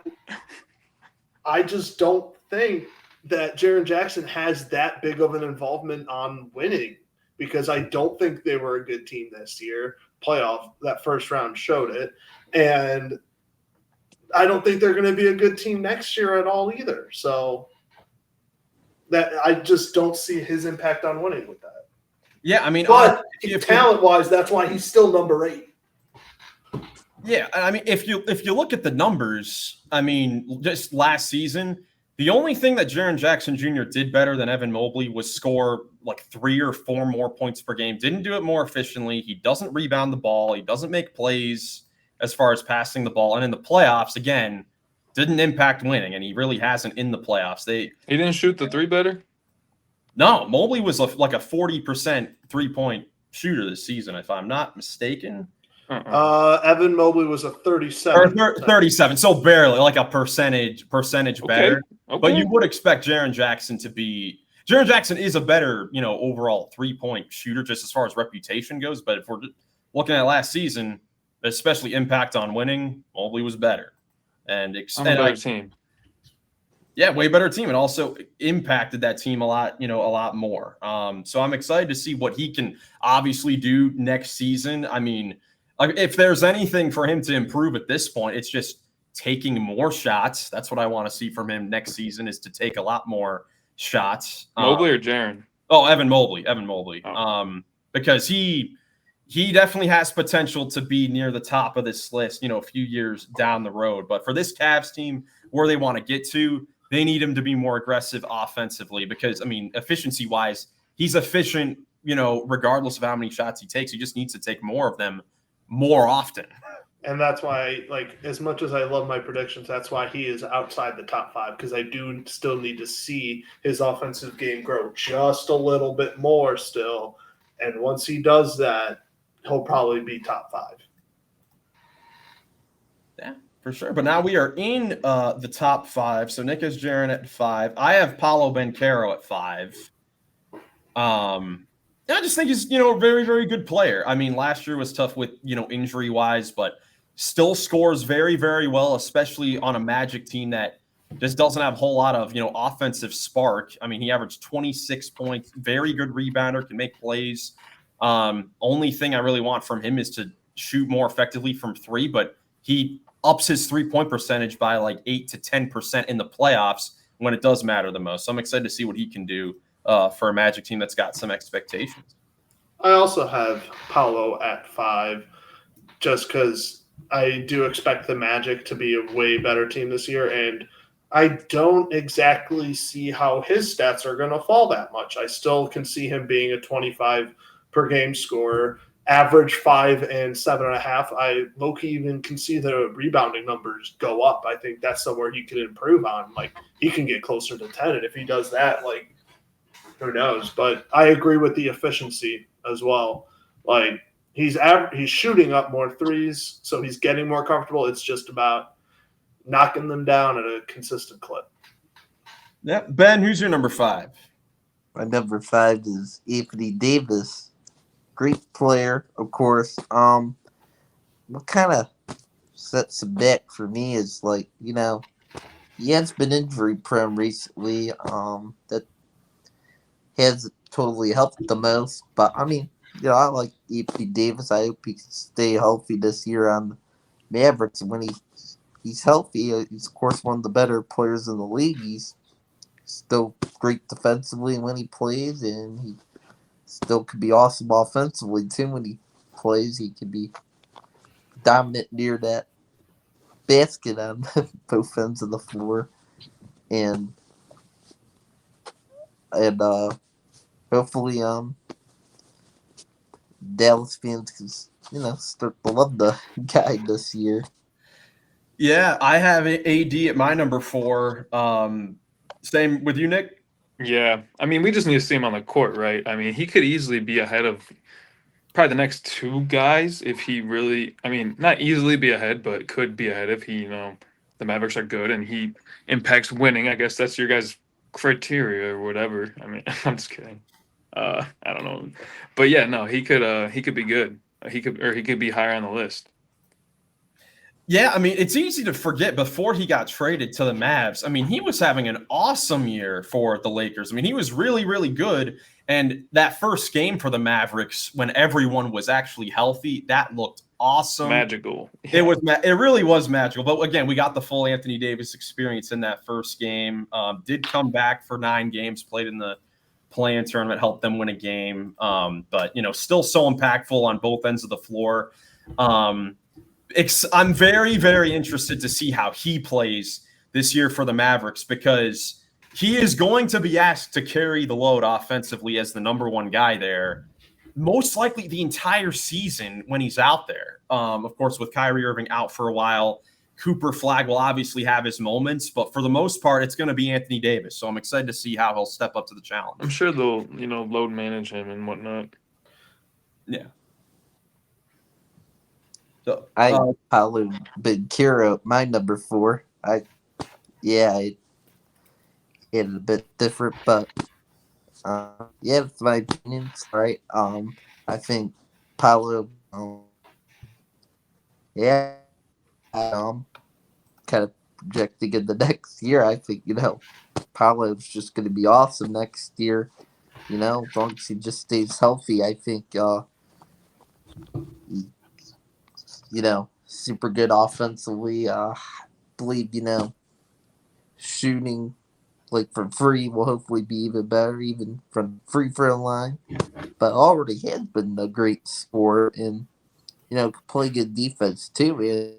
just don't think that Jaren Jackson has that big of an involvement on winning, because I don't think they were a good team this year. Playoff, that first round showed it. And I don't think they're going to be a good team next year at all either. So that I just don't see his impact on winning with that. Yeah, I mean, but talent-wise, that's why he's still number 8. Yeah, I mean, if you look at the numbers, I mean, just last season, the only thing that Jaren Jackson Jr. did better than Evan Mobley was score 3 or 4 more points per game. Didn't do it more efficiently. He doesn't rebound the ball. He doesn't make plays as far as passing the ball. And in the playoffs, again, didn't impact winning, and he really hasn't in the playoffs. He didn't shoot the 3 better? No, Mobley was a 40% three-point shooter this season, if I'm not mistaken. Evan Mobley was a 37. 37, so barely, a percentage better. Okay. But you would expect Jaren Jackson to be – Jaren Jackson is a better, overall three-point shooter just as far as reputation goes. But if we're looking at last season, especially impact on winning, Mobley was better. And a better team. Yeah, way better team. And also impacted that team a lot more. So I'm excited to see what he can obviously do next season. I mean – if there's anything for him to improve at this point, it's just taking more shots. That's what I want to see from him next season, is to take a lot more shots. Mobley or Jaren? Oh, Evan Mobley. Oh. Because he definitely has potential to be near the top of this list, a few years down the road. But for this Cavs team, where they want to get to, they need him to be more aggressive offensively because, I mean, efficiency-wise, he's efficient, regardless of how many shots he takes. He just needs to take more of them more often. And that's why, as much as I love my predictions, that's why he is outside the top 5, because I do still need to see his offensive game grow just a little bit more still. And once he does that, he'll probably be top 5. Yeah, for sure. But now we are in the top 5. So Nick has Jaren at 5. I have Paolo Banchero at 5. I just think he's, a very, very good player. I mean, last year was tough with, injury-wise, but still scores very, very well, especially on a Magic team that just doesn't have a whole lot of, offensive spark. I mean, he averaged 26 points, very good rebounder, can make plays. Only thing I really want from him is to shoot more effectively from three, but he ups his 3-point percentage by like 8 to 10% in the playoffs when it does matter the most. So I'm excited to see what he can do for a Magic team that's got some expectations. I also have Paolo at 5, just because I do expect the Magic to be a way better team this year, and I don't exactly see how his stats are going to fall that much. I still can see him being a 25 per game scorer, average 5 and 7.5. I low-key even can see the rebounding numbers go up. I think that's somewhere he could improve on. Like, he can get closer to 10, and if he does that, like, who knows? But I agree with the efficiency as well. Like, he's shooting up more threes, so he's getting more comfortable. It's just about knocking them down at a consistent clip. Yeah, Ben, who's your number 5? My number 5 is Anthony Davis. Great player, of course. What kind of sets him back for me is, like, he has been injury prone recently. That has totally helped the most. But I mean, I like Anthony Davis. I hope he can stay healthy this year on the Mavericks. When he's healthy, he's of course one of the better players in the league. He's still great defensively when he plays, and he still could be awesome offensively too when he plays. He can be dominant near that basket on both ends of the floor, and hopefully Dallas fans can start to love the guy this year. Yeah, I have AD at my number 4. Same with you, Nick? Yeah. I mean, we just need to see him on the court, right? I mean, he could easily be ahead of probably the next 2 guys if he really, I mean, not easily be ahead, but could be ahead if he, the Mavericks are good and he impacts winning. I guess that's your guys' criteria or whatever. I mean, I'm just kidding. I don't know. But yeah, no, he could be good. He could be higher on the list. Yeah, I mean, it's easy to forget before he got traded to the Mavs. I mean, he was having an awesome year for the Lakers. I mean, he was really, really good. And that first game for the Mavericks, when everyone was actually healthy, that looked awesome. Magical. Yeah. It really was magical. But again, we got the full Anthony Davis experience in that first game. Did come back for 9 games, played in the play-in tournament, helped them win a game. But, still so impactful on both ends of the floor. I'm very, very interested to see how he plays this year for the Mavericks, because he is going to be asked to carry the load offensively as the number 1 guy there, most likely the entire season when he's out there. Of course, with Kyrie Irving out for a while, Cooper Flagg will obviously have his moments, but for the most part, it's going to be Anthony Davis. So I'm excited to see how he'll step up to the challenge. I'm sure they'll, load manage him and whatnot. Yeah. So, Paolo Banchero, my number 4. I hit it a bit different, but it's my opinion, right? I think Paolo, kind of projecting in the next year. I think Paolo's just going to be awesome next year. As long as he just stays healthy, I think super good offensively. I believe, shooting like from free will hopefully be even better, even from free throw line. But already has been a great scorer and, can play good defense too.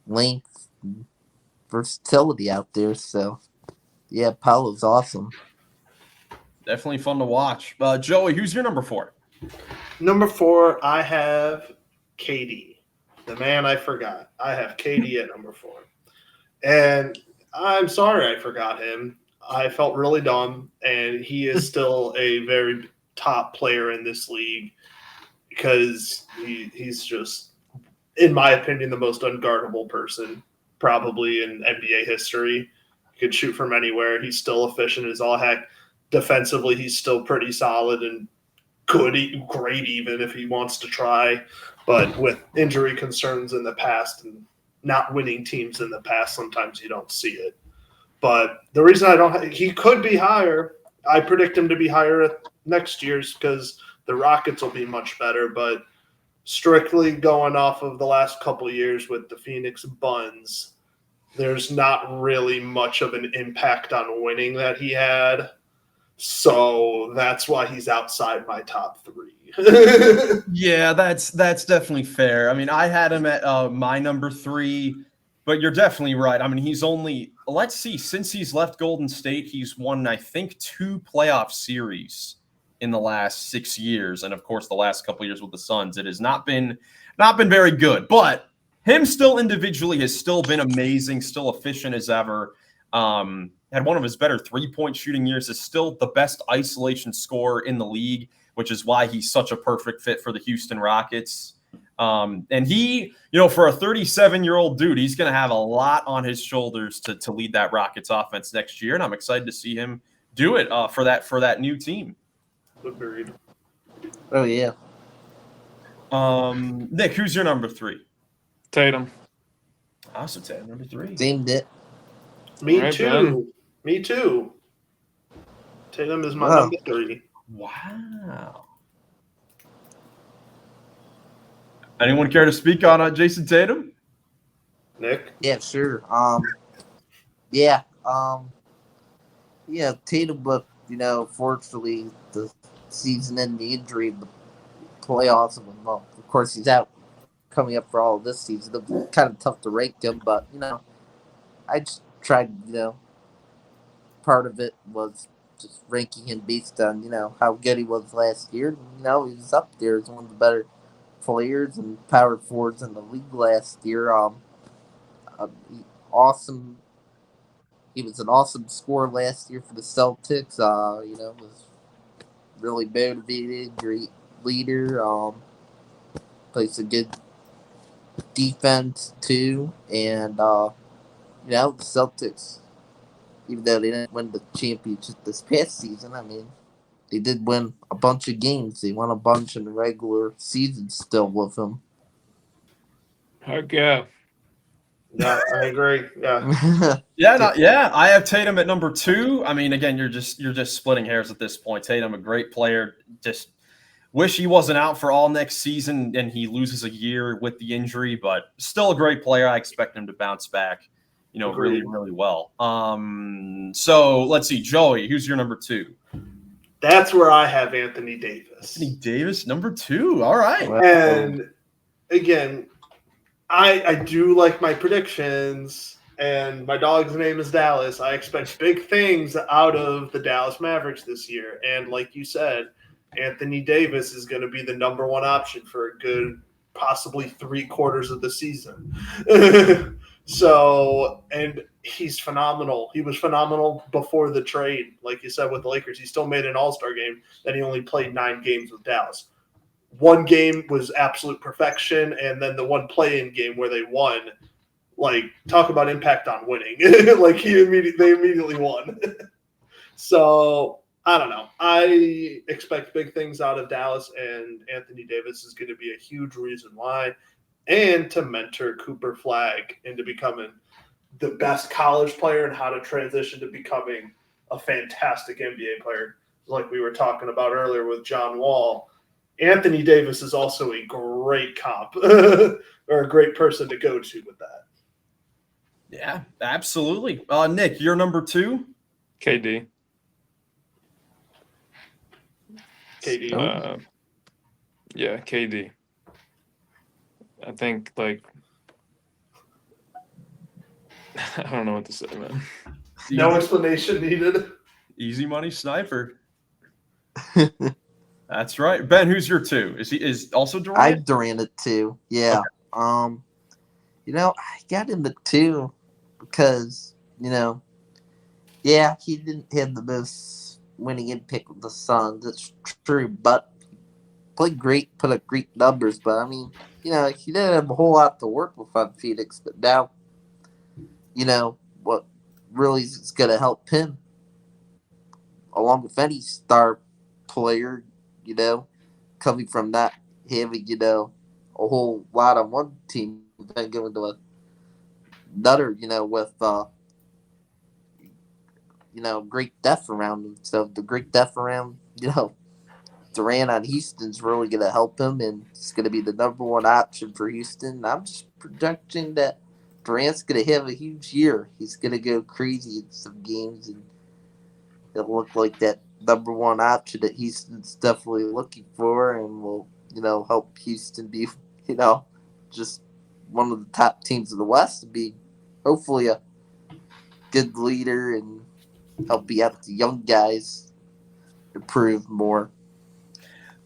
Length, and versatility out there. So, yeah, Paolo's awesome. Definitely fun to watch. Joey, who's your number 4? Number 4, I have KD, the man I forgot. I have KD at number 4. And I'm sorry I forgot him. I felt really dumb, and he is still a very top player in this league because he's just, in my opinion, the most unguardable person probably in NBA history. He could shoot from anywhere. He's still efficient as all heck. Defensively, he's still pretty solid and great even if he wants to try. But with injury concerns in the past and not winning teams in the past. Sometimes you don't see it. But the reason he could be higher. I predict him to be higher next year's because the Rockets will be much better. But strictly going off of the last couple of years with the Phoenix Buns, there's not really much of an impact on winning that he had. So that's why he's outside my top 3. Yeah, that's definitely fair. I mean, I had him at my number 3, but you're definitely right. I mean, he's only, let's see, since he's left Golden State, he's won, I think, 2 playoff series in the last 6 years. And of course, the last couple of years with the Suns, it has not been very good. But him still individually has still been amazing, still efficient as ever. Had one of his better 3-point shooting years, is still the best isolation scorer in the league, which is why he's such a perfect fit for the Houston Rockets. And he, for a 37-year-old dude, he's going to have a lot on his shoulders to lead that Rockets offense next year. And I'm excited to see him do it for that new team. Agreed. Oh, yeah. Nick, who's your number 3? Tatum. Also Tatum, number 3. Deemed it. Me Right, too. Ben. Me too. Tatum is my number 3. Wow. Anyone care to speak on Jason Tatum? Nick? Yeah, sure. Yeah. Tatum, but fortunately, the season-ending injury in the playoffs. Well, of course, he's out coming up for all of this season. It's kind of tough to rank him, but I just tried. Part of it was just ranking him based on how good he was last year. He was up there as one of the better players and power forwards in the league last year. Awesome. He was an awesome scorer last year for the Celtics. Was really motivated, great leader. Plays a good defense too, and the Celtics, even though they didn't win the championship this past season, I mean, they did win a bunch of games. They won a bunch in the regular season still with him. Heck yeah. Yeah, I agree. Yeah. Yeah. I have Tatum at number 2. I mean, again, you're just splitting hairs at this point. Tatum, a great player. Just wish he wasn't out for all next season and he loses a year with the injury, but still a great player. I expect him to bounce back, really, really well. So let's see, Joey, who's your number 2? That's where I have Anthony Davis. Anthony Davis, number 2. All right. And again, I do like my predictions, and my dog's name is Dallas. I expect big things out of the Dallas Mavericks this year. And like you said, Anthony Davis is going to be the number 1 option for a good, possibly 3/4 of the season. So, and he's phenomenal. He was phenomenal before the trade. Like you said, with the Lakers, he still made an all-star game. Then he only played 9 games with Dallas. 1 game was absolute perfection, and then the 1 play-in game where they won, like, talk about impact on winning. Like, they immediately won. So, I don't know. I expect big things out of Dallas, and Anthony Davis is going to be a huge reason why. And to mentor Cooper Flagg into becoming the best college player and how to transition to becoming a fantastic NBA player, like we were talking about earlier with John Wall. Anthony Davis is also a great comp or a great person to go to with that. Yeah, absolutely. Nick, you're number 2? KD. KD. Yeah, KD. I think, I don't know what to say, man. No explanation needed. Easy money sniper. That's right. Ben, who's your 2? Is also Durant? I Durant at 2. Yeah. Okay. I got him at 2 because, he didn't have the most winning impact with the Suns. It's true, but played great, put up great numbers. But I mean, he didn't have a whole lot to work with on Phoenix. But now, what really is going to help him, along with any star player, coming from not having, a whole lot on one team, then going to another, with great depth around him. So the great depth around, Durant on Houston's really going to help him, and it's going to be the number one option for Houston. I'm just projecting that Durant's going to have a huge year. He's going to go crazy in some games, and it'll look like that number one option that Houston's definitely looking for, and will, help Houston be, just one of the top teams of the West, and be hopefully a good leader and help be out the young guys improve more.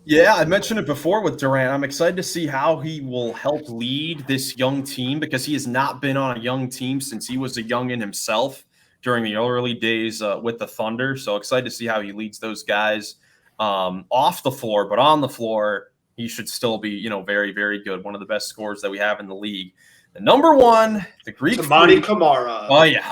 Yeah, I mentioned it before with Durant. I'm excited to see how he will help lead this young team, because he has not been on a young team since he was a youngin himself during the early days with the Thunder. So excited to see how he leads those guys off the floor, but on the floor, he should still be, very, very good. One of the best scorers that we have in the league. The number one, the Greek Tamani Kamara. Oh, yeah.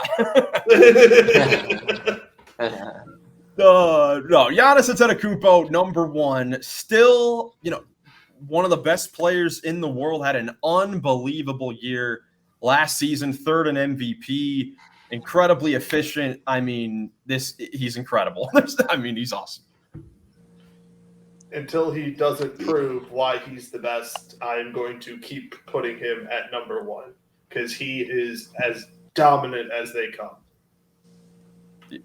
No, Giannis Antetokounmpo, number one. Still, one of the best players in the world. Had an unbelievable year last season, third in MVP. Incredibly efficient. I mean, he's incredible. He's awesome. Until he doesn't prove why he's the best, I'm going to keep putting him at number one, because he is as dominant as they come.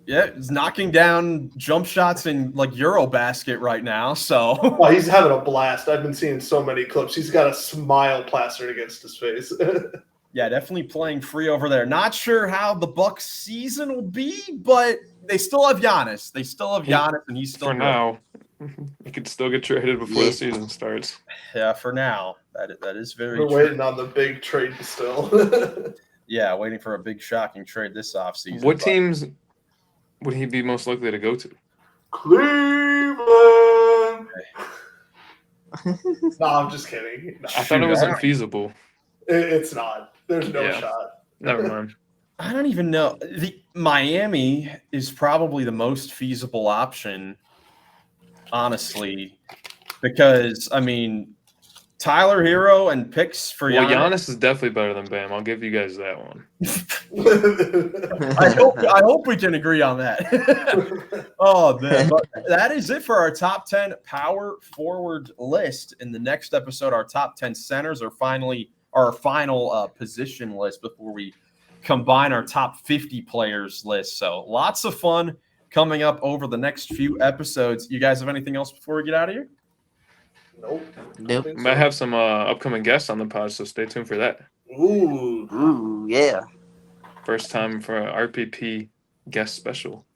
Yeah, he's knocking down jump shots in like Eurobasket right now. So well, he's having a blast. I've been seeing so many clips. He's got a smile plastered against his face. Yeah, definitely playing free over there. Not sure how the Bucks season will be, but they still have Giannis. And he's still for now. He could still get traded before the season starts. Yeah, for now. That is very We're true. waiting on the big trade still. Yeah, waiting for a big shocking trade this offseason. What teams would he be most likely to go to? Cleveland. No, I'm just kidding. No. I thought it was infeasible. It's not. There's no shot. Never mind. I don't even know. Miami is probably the most feasible option, honestly, because Tyler Hero and picks for Giannis. Giannis. Giannis is definitely better than Bam. I'll give you guys that one. I hope we can agree on that. Oh, man. But that is it for our top 10 power forward list. In the next episode, our top 10 centers are our final position list before we combine our top 50 players list. So lots of fun coming up over the next few episodes. You guys have anything else before we get out of here? Nope. Might have some upcoming guests on the pod, so stay tuned for that. Ooh, yeah. First time for a RPP guest special.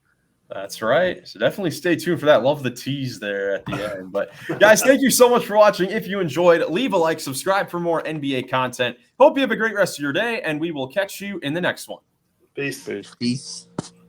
That's right. So definitely stay tuned for that. Love the tease there at the end. But guys, thank you so much for watching. If you enjoyed, leave a like, subscribe for more NBA content. Hope you have a great rest of your day, and we will catch you in the next one. Peace. Peace.